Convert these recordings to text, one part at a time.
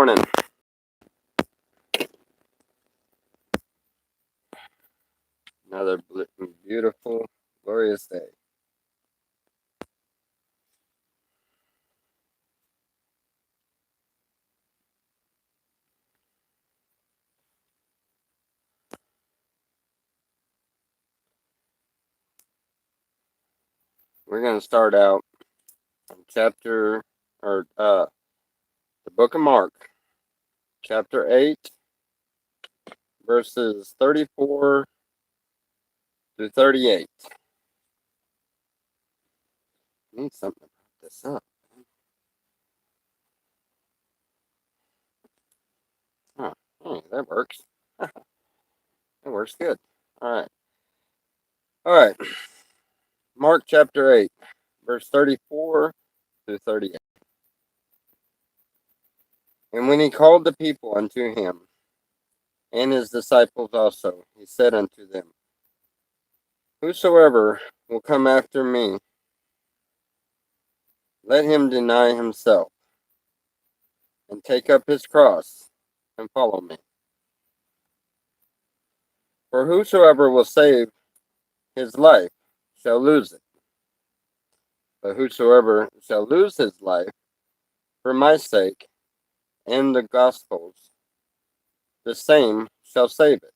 morning. Another beautiful, glorious day. We're going to start out on the book of Mark, chapter 8, verses 34 through 38. I need something to put this up. Oh, hey, that works. That works good. All right. Mark chapter 8, verse 34 through 38. And when he called the people unto him, and his disciples also, he said unto them, Whosoever will come after me, let him deny himself, and take up his cross, and follow me. For whosoever will save his life shall lose it. But whosoever shall lose his life for my sake and the gospel's, the same shall save it.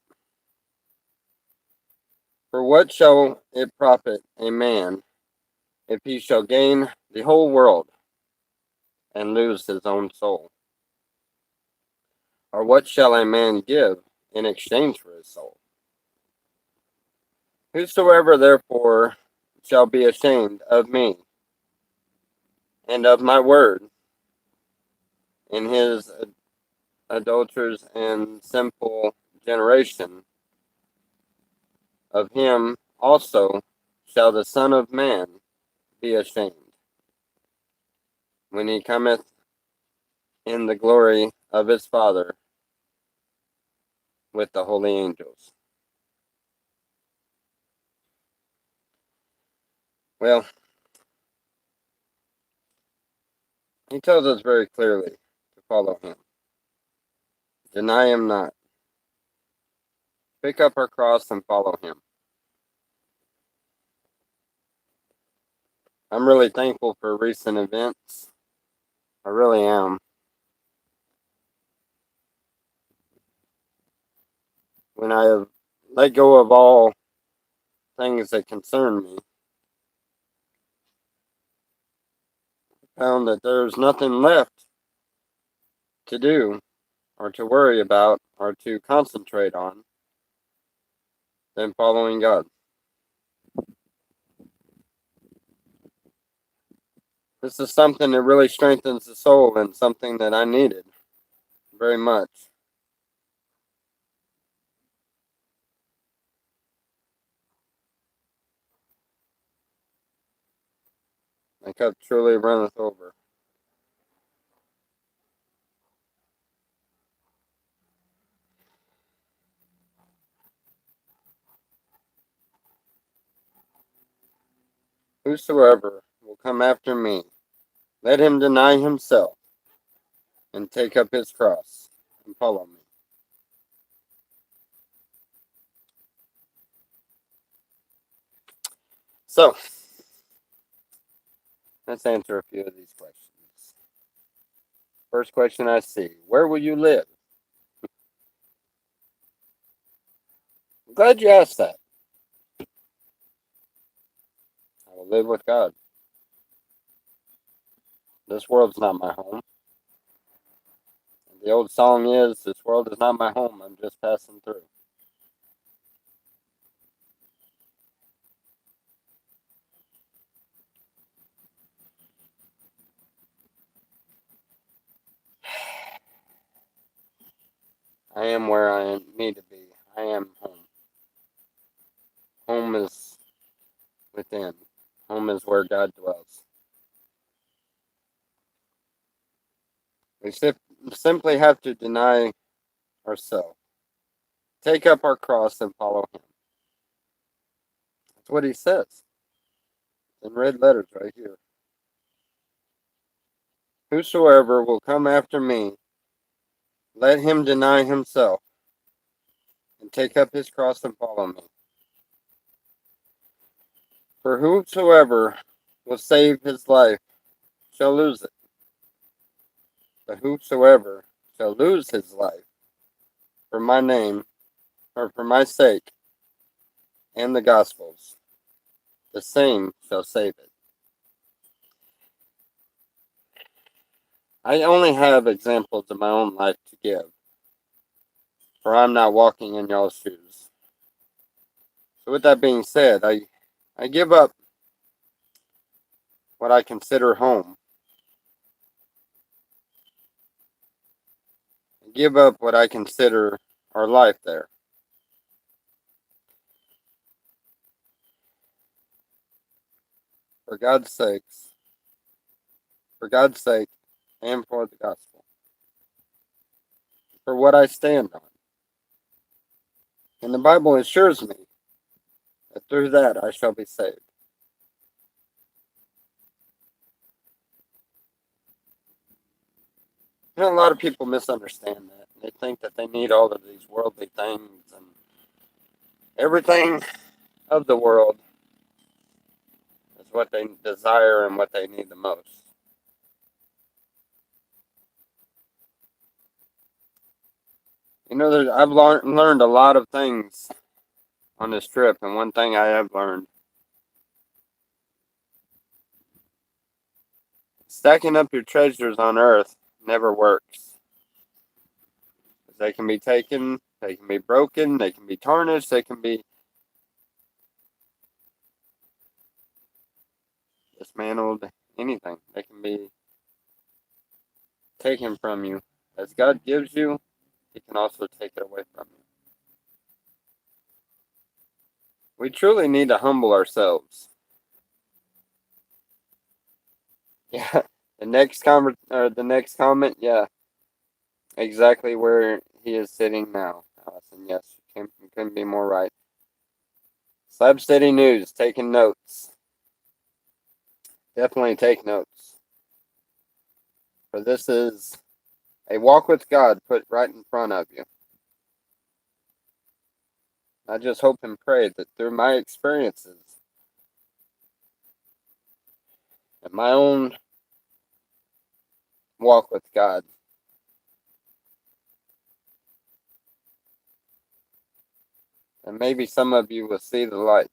For what shall it profit a man if he shall gain the whole world and lose his own soul? Or what shall a man give in exchange for his soul? Whosoever therefore shall be ashamed of me and of my word in his adulterous and sinful generation, of him also shall the Son of Man be ashamed, when he cometh in the glory of his Father with the holy angels. Well, he tells us very clearly to follow him. Deny him not. Pick up our cross and follow him. I'm really thankful for recent events. I really am. When I have let go of all things that concern me, found that there's nothing left to do or to worry about or to concentrate on than following God. This is something that really strengthens the soul and something that I needed very much. My cup truly runneth over. Whosoever will come after me, let him deny himself and take up his cross and follow me. So, let's answer a few of these questions. First question I see, where will you live? I'm glad you asked that. I will live with God. This world's not my home. The old song is, this world is not my home, I'm just passing through. I am where I need to be. I am home. Home is within. Home is where God dwells. We simply have to deny ourselves. Take up our cross and follow him. That's what he says. In red letters right here. Whosoever will come after me, let him deny himself and take up his cross and follow me. For whosoever will save his life shall lose it, but whosoever shall lose his life for my name, or for my sake, and the gospel's, the same shall save it. I only have examples of my own life to give, for I'm not walking in y'all's shoes. So with that being said, I give up what I consider home. I give up what I consider our life there. For God's sakes, for God's sake, and for the gospel, for what I stand on. And the Bible assures me that through that I shall be saved. You know, a lot of people misunderstand that. They think that they need all of these worldly things and everything of the world is what they desire and what they need the most. You know, I've learned a lot of things on this trip, and one thing I have learned: stacking up your treasures on earth never works. They can be taken, they can be broken, they can be tarnished, they can be dismantled, anything. They can be taken from you. As God gives you, He can also take it away from you. We truly need to humble ourselves. Yeah, the next comment, yeah, exactly where he is sitting now. Allison, yes, you couldn't be more right. Slab City News, taking notes. Definitely take notes. For this is a walk with God put right in front of you. I just hope and pray that through my experiences and my own walk with God, and maybe some of you will see the light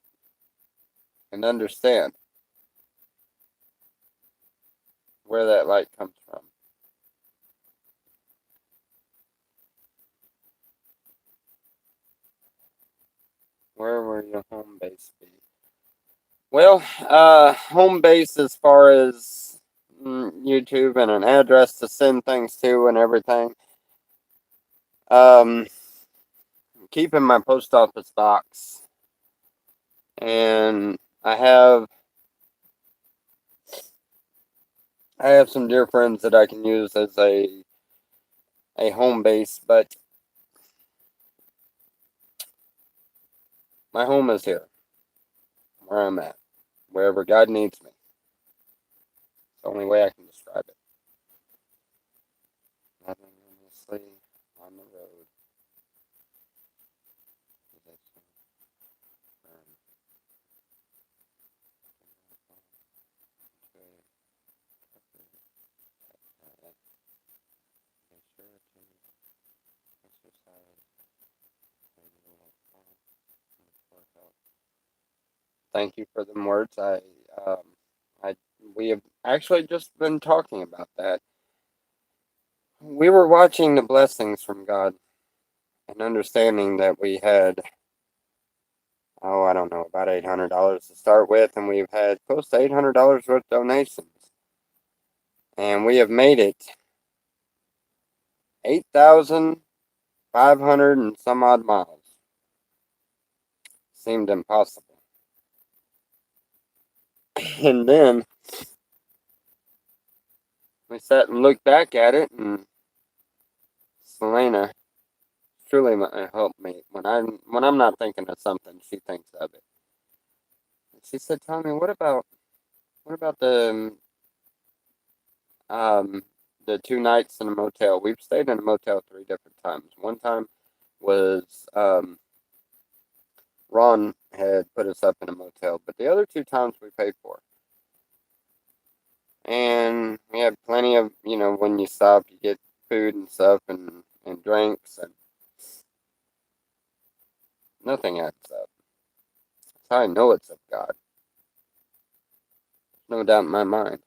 and understand where that light comes from. Where will your home base be? Well, home base as far as YouTube and an address to send things to and everything. Um, keeping my post office box, and I have some dear friends that I can use as a home base, but my home is here, where I'm at, wherever God needs me. It's the only way I can describe it. Living honestly on the road. Thank you for the words. Um, we have actually just been talking about that. We were watching the blessings from God and understanding that we had, I don't know, about $800 to start with, and we've had close to $800 worth of donations. And we have made it 8,500 and some odd miles. Seemed impossible. And then we sat and looked back at it, and Selena truly helped me when I'm not thinking of something. She thinks of it. And she said, "Tommy, what about the the 2 nights in a motel. We've stayed in a motel 3 different times. One time was Ron had put us up in a motel, but the other 2 times we paid for. And we had plenty of, when you stop, you get food and stuff and drinks, and nothing adds up. That's how I know it's of God. There's no doubt in my mind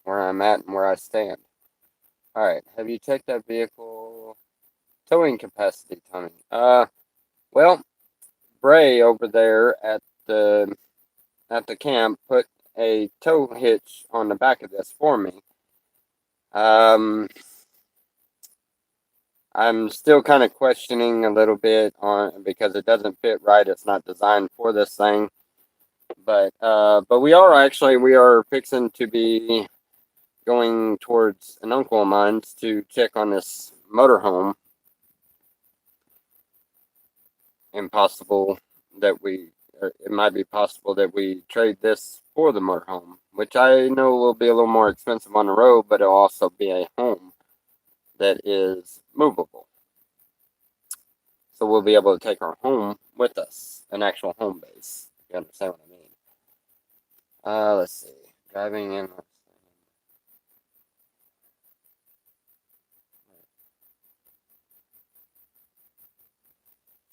where I'm at and where I stand. Alright, have you checked that vehicle towing capacity, Tony? Well, Bray over there at the camp put a tow hitch on the back of this for me. I'm still kind of questioning a little bit on because it doesn't fit right. It's not designed for this thing. But we are fixing to be going towards an uncle of mine's to check on this motorhome. It might be possible that we trade this for the motorhome, which I know will be a little more expensive on the road, but it'll also be a home that is movable. So we'll be able to take our home with us, an actual home base. If you understand what I mean. Let's see. Driving in.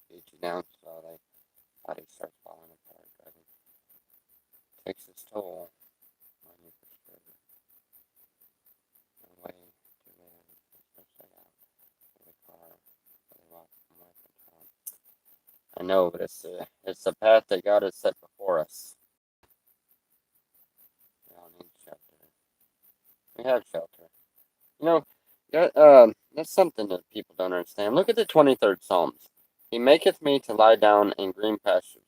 Beat you down slowly. Body starts falling apart. Driving takes its toll on you for sure. No way to live, especially out of the car. They walk from away from town. I know, but it's the path that God has set before us. We all need shelter. We have shelter. That's something that people don't understand. Look at the 23rd Psalms. He maketh me to lie down in green pastures.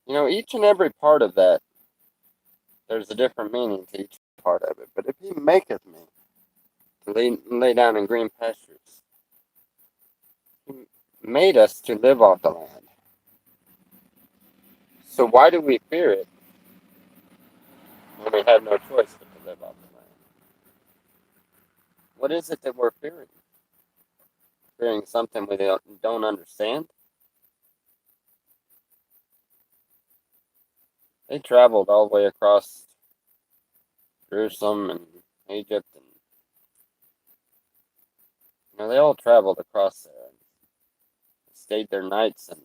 Each and every part of that, there's a different meaning to each part of it. But if he maketh me to lay down in green pastures, he made us to live off the land. So why do we fear it when we have no choice but to live off the land? What is it that we're fearing? Fearing something we don't understand? They traveled all the way across Jerusalem and Egypt, and they all traveled across there and stayed their nights in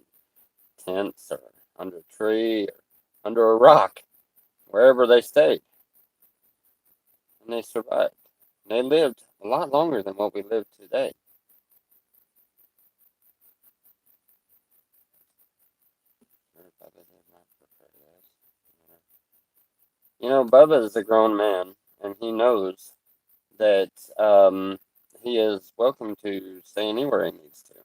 tents or under a tree or under a rock, wherever they stayed. And they survived. And they lived a lot longer than what we live today. Bubba is a grown man, and he knows that he is welcome to stay anywhere he needs to,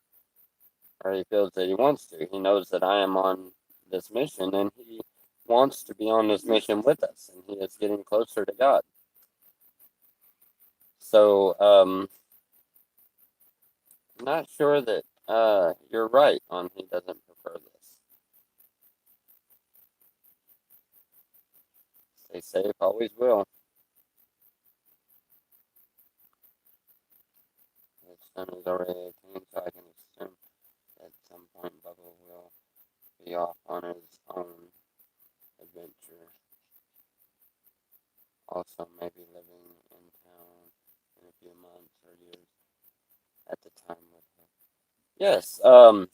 or he feels that he wants to. He knows that I am on this mission, and he wants to be on this mission with us, and he is getting closer to God. So, I'm not sure that you're right on he doesn't prefer this. Stay safe, always will. His son is already 18, so I can assume at some point Bubba will be off on his own adventure. Also, maybe living in town in a few months or years at the time with him. Yes, you.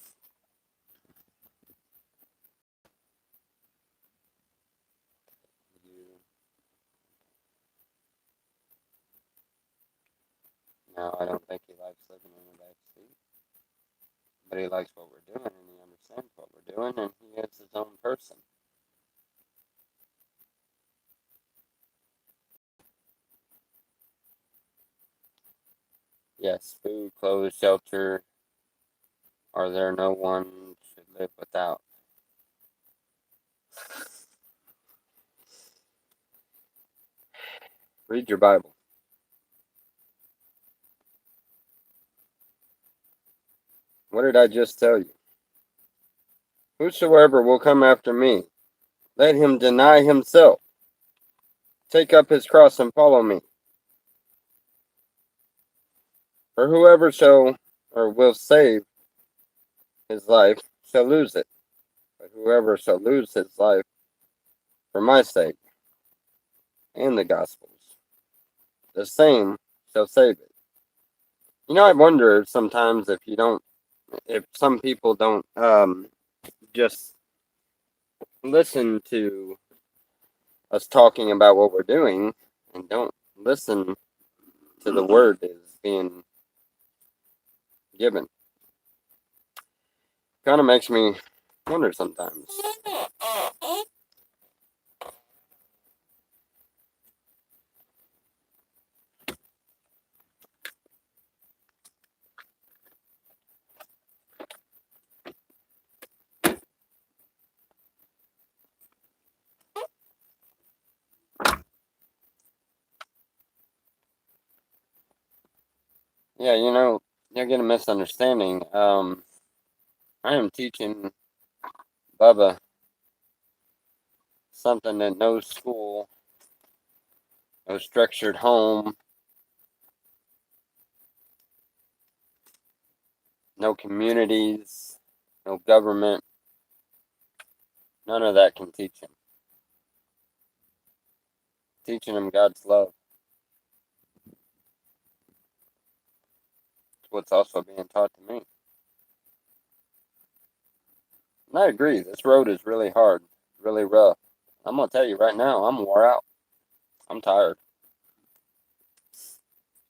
No, I don't think he likes living in the back seat, but he likes what we're doing, and he understands what we're doing, and he is his own person. Yes, food, clothes, shelter are there no one should live without. Read your Bible. What did I just tell you? Whosoever will come after me, let him deny himself, take up his cross and follow me. For whoever shall or will save his life shall lose it. But whoever shall lose his life for my sake and the gospel's, the same shall save it. I wonder sometimes if some people don't just listen to us talking about what we're doing and don't listen to the word that is being given. Kind of makes me wonder sometimes. Yeah, you're getting a misunderstanding. I am teaching Bubba something that no school, no structured home, no communities, no government, none of that can teach him. Teaching him God's love. It's what's also being taught to me. And I agree, this road is really hard, really rough. I'm going to tell you right now, I'm wore out. I'm tired.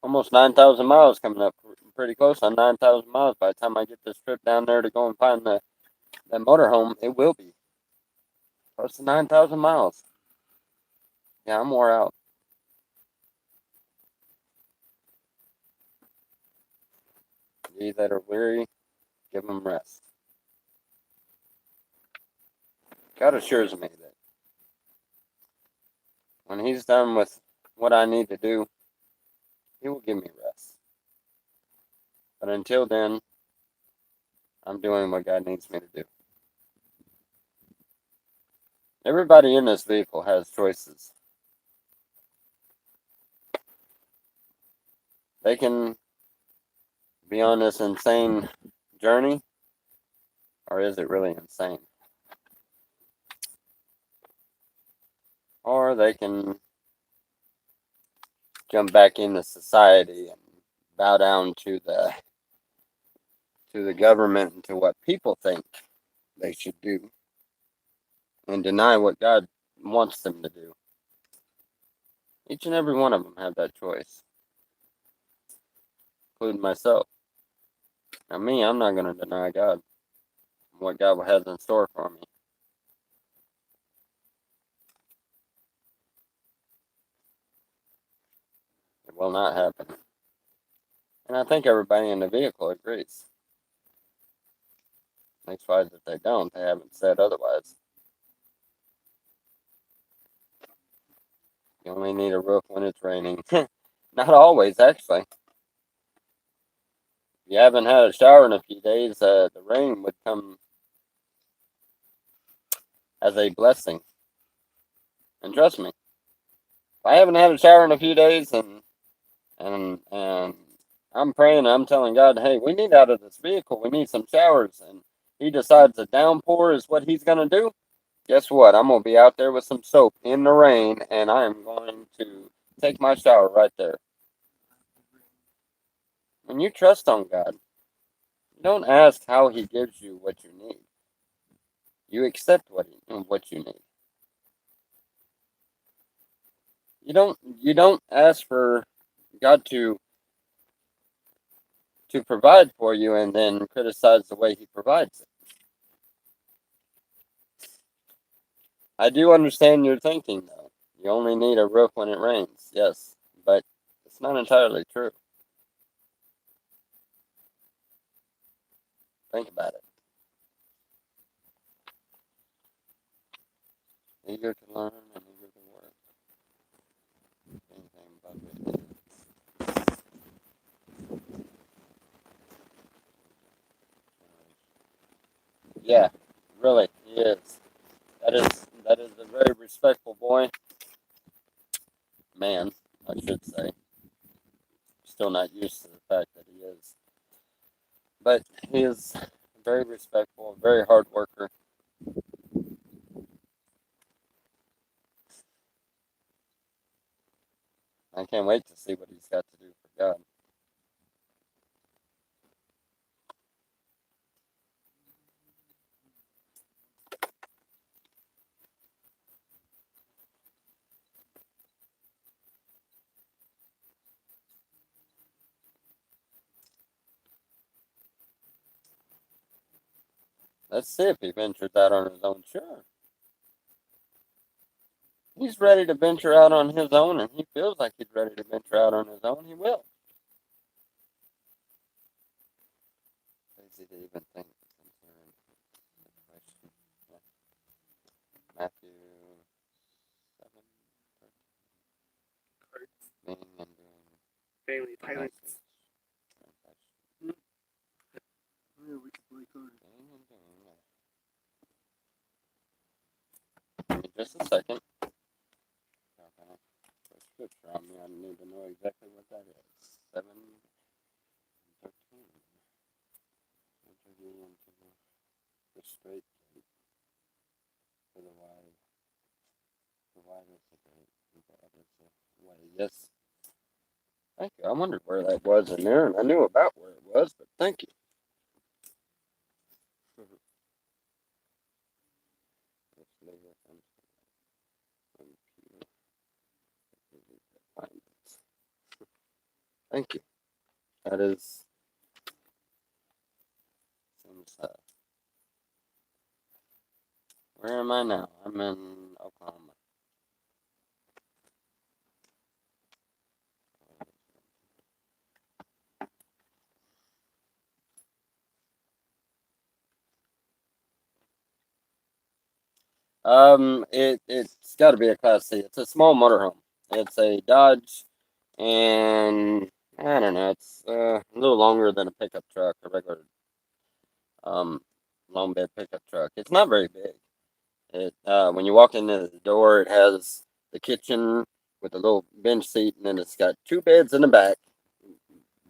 Almost 9,000 miles coming up. Pretty close on 9,000 miles by the time I get this trip down there to go and find that motorhome. It will be close to 9,000 miles. Yeah, I'm wore out. Ye that are weary, give them rest. God assures me that when He's done with what I need to do, He will give me rest. But until then, I'm doing what God needs me to do. Everybody in this vehicle has choices. They can be on this insane journey, or is it really insane? Or they can jump back into society and bow down to the government and to what people think they should do and deny what God wants them to do. Each and every one of them have that choice, including myself. Now me, I'm not going to deny God and what God has in store for me. It will not happen. And I think everybody in the vehicle agrees. Likewise, if they don't, they haven't said otherwise. You only need a roof when it's raining. Not always, actually. If you haven't had a shower in a few days, the rain would come as a blessing. And trust me, if I haven't had a shower in a few days and I'm praying, I'm telling God, hey, we need out of this vehicle, we need some showers, and He decides a downpour is what He's going to do, guess what? I'm going to be out there with some soap in the rain, and I am going to take my shower right there. When you trust on God, you don't ask how He gives you what you need. You accept what you need. You don't ask for God to provide for you and then criticize the way He provides it. I do understand your thinking, though. You only need a roof when it rains, yes, but it's not entirely true. Think about it. Eager to learn and eager to work. Anything but it. Yeah, really, he is. That is a very respectful boy. man, I should say. Still not used to the fact that he is. But he is very respectful, very hard worker. I can't wait to see what he's got to do for God. Let's see if he ventures out on his own. Sure. He's ready to venture out on his own, and he feels like he's ready to venture out on his own. He will. Crazy to even think concerning the question. Yeah. Matthew 7, being and doing Family pilots. transaction. Yeah, we could boycott it. Being and doing. Give me just a second. Scripture on me. I need to know exactly what that is. 7 and 13. Enter ye into the straight gate. For the wide is the gate, and broad is the way. Yes. Thank you. I wondered where that was in there, and I knew about where it was, but thank you. Thank you. That is seems. Where am I now? I'm in Oklahoma. It's got to be a Class C. It's a small motorhome. It's a Dodge, and I don't know. It's a little longer than a pickup truck, a regular um long bed pickup truck. It's not very big. It when you walk into the door, it has the kitchen with a little bench seat, and then it's got two beds in the back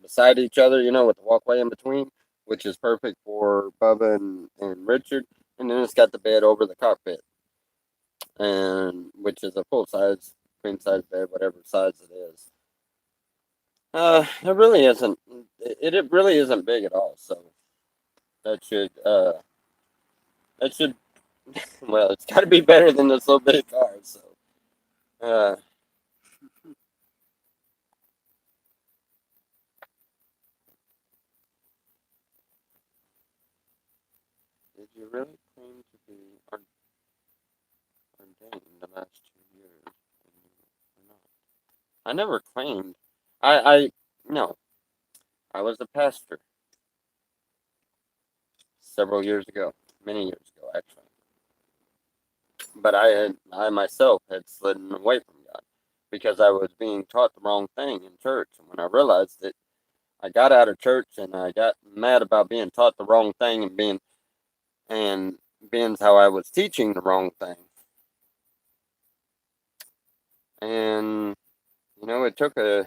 beside each other. You know, with the walkway in between, which is perfect for Bubba and Richard. And then it's got the bed over the cockpit, and which is a full size queen size bed, whatever size it is. It really isn't. It really isn't big at all. So that should that should well, it's got to be better than this little bitty car. So uh, did you really claim to be ordained the last 2 years? Or not? I never claimed. I no. I was a pastor several years ago, many years ago actually. But I myself had slidden away from God because I was being taught the wrong thing in church. And when I realized it, I got out of church and I got mad about being taught the wrong thing and being how I was teaching the wrong thing. And you know, it took an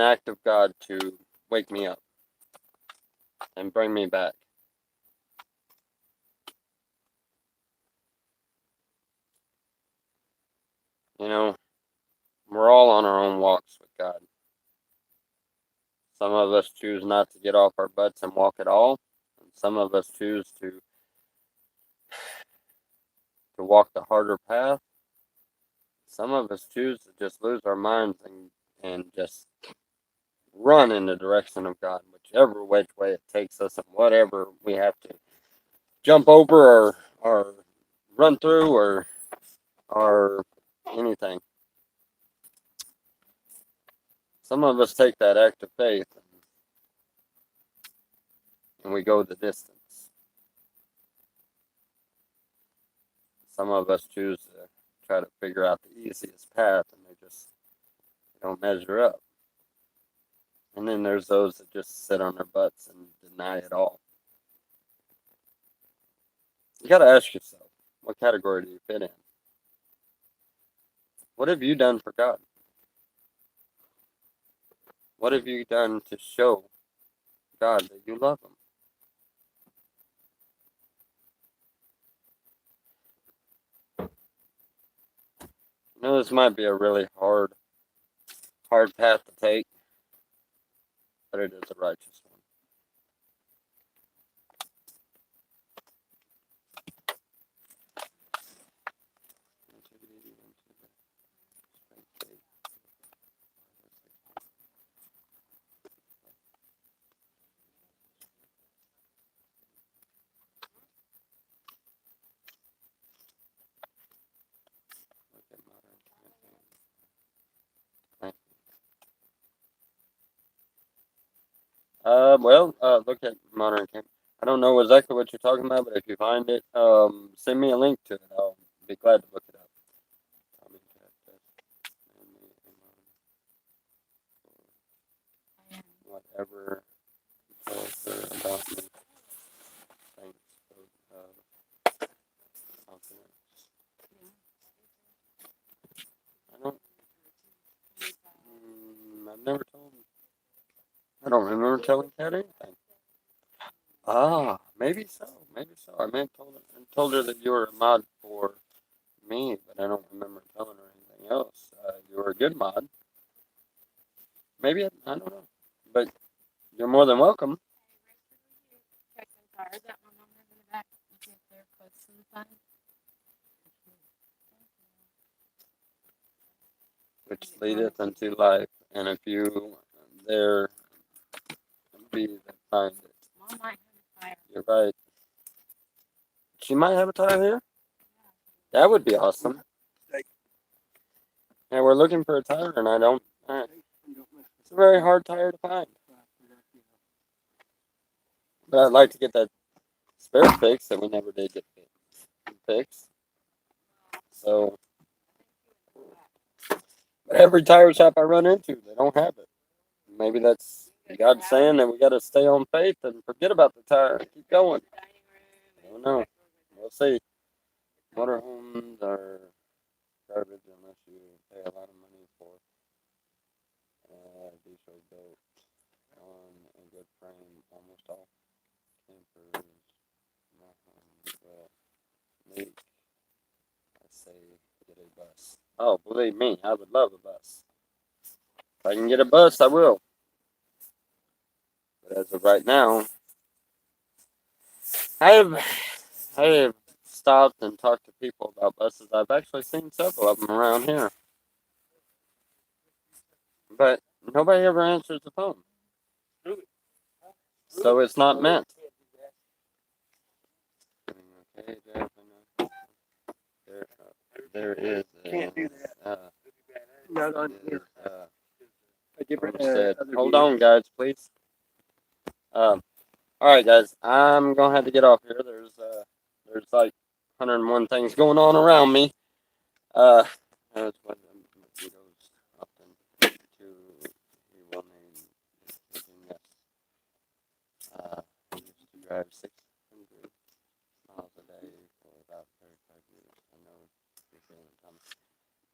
act of God to wake me up and bring me back. You know, we're all on our own walks with God. Some of us choose not to get off our butts and walk at all. And some of us choose to walk the harder path. Some of us choose to just lose our minds and just run in the direction of God, whichever which way it takes us and whatever we have to jump over or run through or anything. Some of us take that act of faith and we go the distance. Some of us choose to try to figure out the easiest path and they don't measure up. And then there's those that just sit on their butts and deny it all. You got to ask yourself, what category do you fit in? What have you done for God? What have you done to show God that you love Him? You know, this might be a really hard path to take, but it is a righteous one. Look at modern camp. I don't know exactly what you're talking about, but if you find it, send me a link to it. I'll be glad to look it up. Whatever told her about me. Thanks for confidence. I don't. I've never told. I don't remember telling Kat anything. Ah, maybe so. Maybe so. I may have told her that you were a mod for me, but I don't remember telling her anything else. You were a good mod. Maybe I don't know, but you're more than welcome. Which leadeth unto life, and if you there be that find it. Mom might have a tire. You're right. She might have a tire here. That would be awesome. Yeah, we're looking for a tire, and I don't. It's a very hard tire to find. But I'd like to get that spare fixed that we never did get fixed. So, but every tire shop I run into, they don't have it. Maybe that's God saying that we got to stay on faith and forget about the tire and keep going. I don't know. We'll see. Motorhomes are garbage unless you pay a lot of money for diesel built on a good frame. Almost all campers, well, make, I say, get a bus. Oh, believe me, I would love a bus. If I can get a bus, I will. But as of right now, I have stopped and talked to people about buses. I've actually seen several of them around here. But nobody ever answers the phone. So it's not meant. Okay, there is Not on here. A different. Hold on, guys, please. All right, guys, I'm gonna have to get off here. There's like 101 things going on around me. That's what he goes often to. He will name his yes. He used to drive 600 miles a day for about 35 years. I know you're feeling Thomas.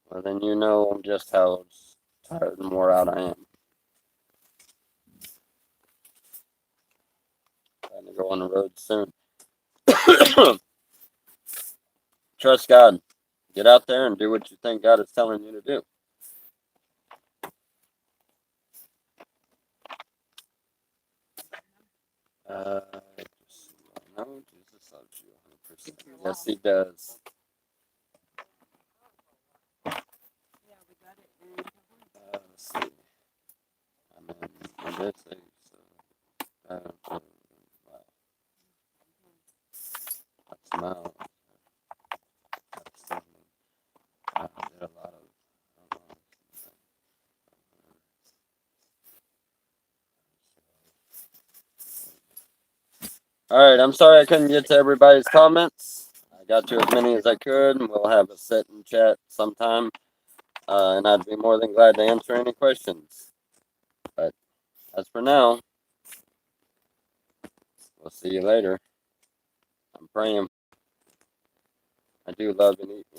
Well, then you know just how tired and wore out I am. Trying to go on the road soon. Trust God. Get out there and do what you think God is telling you to do. No, Jesus loves you 100%. Yes, He does. Let's see. I did say so. Wow. That's miles. I did a lot of. All right, I'm sorry I couldn't get to everybody's comments. I got to as many as I could, and we'll have a sit and chat sometime. And I'd be more than glad to answer any questions. But as for now, we'll see you later. I'm praying. I do love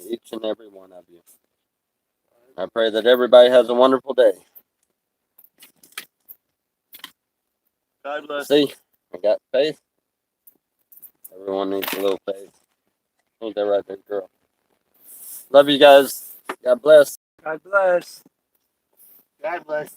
each and every one of you. I pray that everybody has a wonderful day. God bless. See, I got faith. Everyone needs a little faith. Ain't that right there, girl? Love you guys. God bless. God bless. God bless.